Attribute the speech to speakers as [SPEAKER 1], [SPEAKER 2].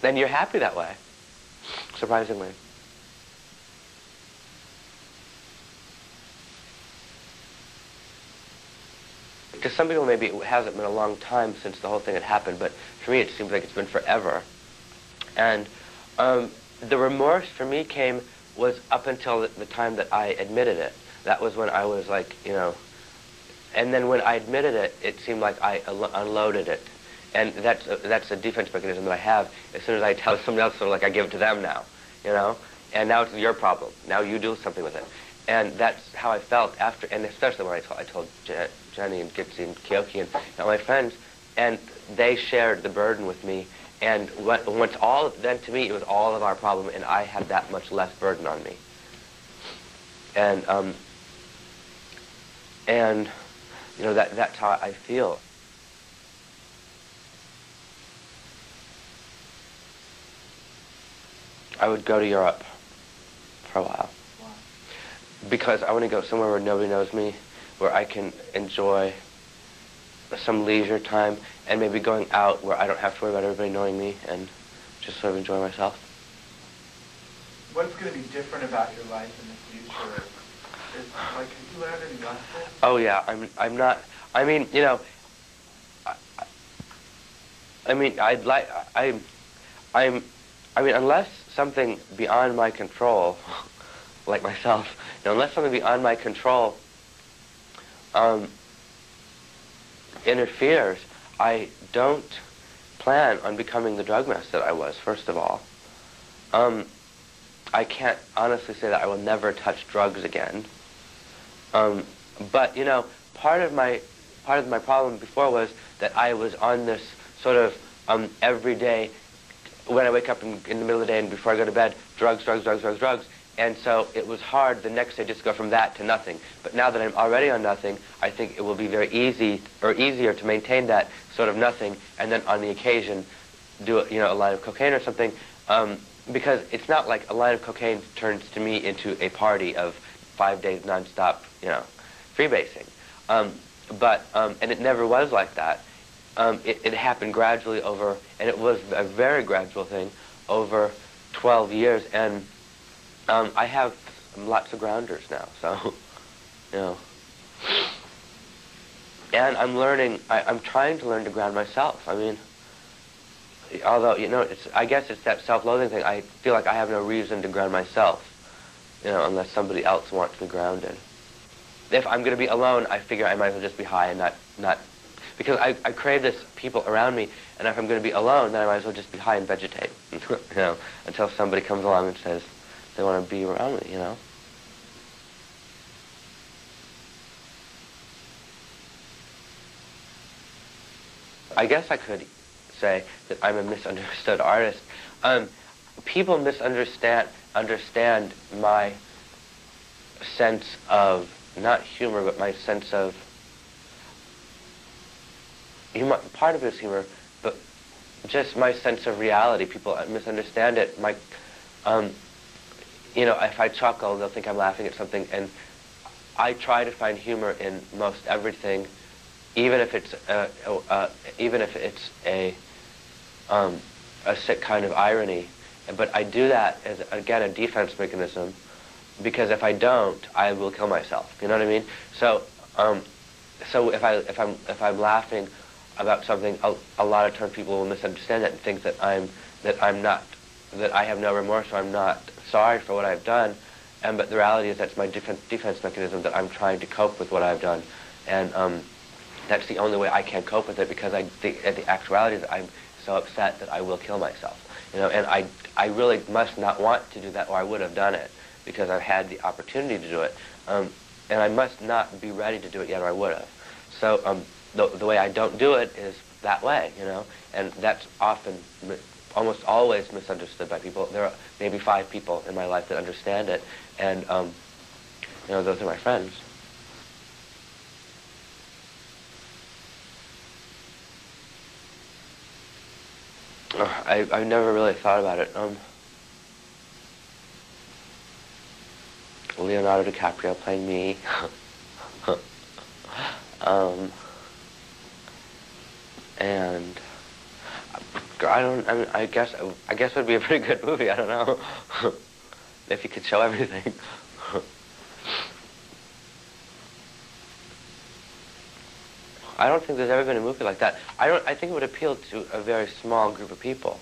[SPEAKER 1] then you're happy that way, surprisingly. To some people, maybe it hasn't been a long time since the whole thing had happened, but for me, it seems like it's been forever. And the remorse for me was up until the time that I admitted it. That was when I was like, and then when I admitted it, it seemed like I unloaded it. And that's a defense mechanism that I have. As soon as I tell someone else, sort of like I give it to them now, and now it's your problem. Now you do something with it. And that's how I felt after, and especially when I told Jenny and Gitsi and Kyoki and my friends, and they shared the burden with me. And then to me, it was all of our problem, and I had that much less burden on me. And that's how I feel. I would go to Europe for a while. Why? Because I want to go somewhere where nobody knows me, where I can enjoy some leisure time, and maybe going out where I don't have to worry about everybody knowing me, and just sort of enjoy myself.
[SPEAKER 2] What's going to be different about your life in the future? Have you learned any lessons?
[SPEAKER 1] Oh yeah, I'm not. I mean, unless something beyond my control, like myself, unless something beyond my control interferes, I don't plan on becoming the drug mess that I was, first of all. I can't honestly say that I will never touch drugs again. But part of my problem before was that I was on this sort of every day, when I wake up in the middle of the day and before I go to bed, drugs. And so it was hard the next day just to go from that to nothing. But now that I'm already on nothing, I think it will be very easier to maintain that sort of nothing, and then on the occasion do a line of cocaine or something, because it's not like a line of cocaine turns to me into a party of 5 days nonstop, freebasing. And it never was like that. It happened gradually over, and it was a very gradual thing over 12 years, and I have lots of grounders now, so, And I'm learning, I'm trying to learn to ground myself. I mean, although, I guess it's that self-loathing thing. I feel like I have no reason to ground myself, unless somebody else wants me grounded. If I'm going to be alone, I figure I might as well just be high and not because I crave this people around me, and if I'm going to be alone, then I might as well just be high and vegetate, until somebody comes along and says they want to be around me, I guess I could say that I'm a misunderstood artist. People understand my sense of, not humor, but my sense of, part of it is humor, but just my sense of reality. People misunderstand it. If I chuckle, they'll think I'm laughing at something, and I try to find humor in most everything, even if it's a sick kind of irony. But I do that as, again, a defense mechanism, because if I don't, I will kill myself. You know what I mean? So, so if I'm laughing about something, a lot of times people will misunderstand it and think that I have no remorse, or I'm not sorry for what I've done. But the reality is that's my defense mechanism, that I'm trying to cope with what I've done, and that's the only way I can cope with it, because the actuality is that I'm so upset that I will kill myself. And I really must not want to do that, or I would have done it, because I've had the opportunity to do it, and I must not be ready to do it yet, or I would have. So the way I don't do it is that way, and that's often, almost always misunderstood by people. There are maybe 5 people in my life that understand it, and those are my friends. I've never really thought about it. Leonardo DiCaprio playing me. And I don't. I mean, I guess it would be a pretty good movie. I don't know if you could show everything. I don't think there's ever been a movie like that. I think it would appeal to a very small group of people.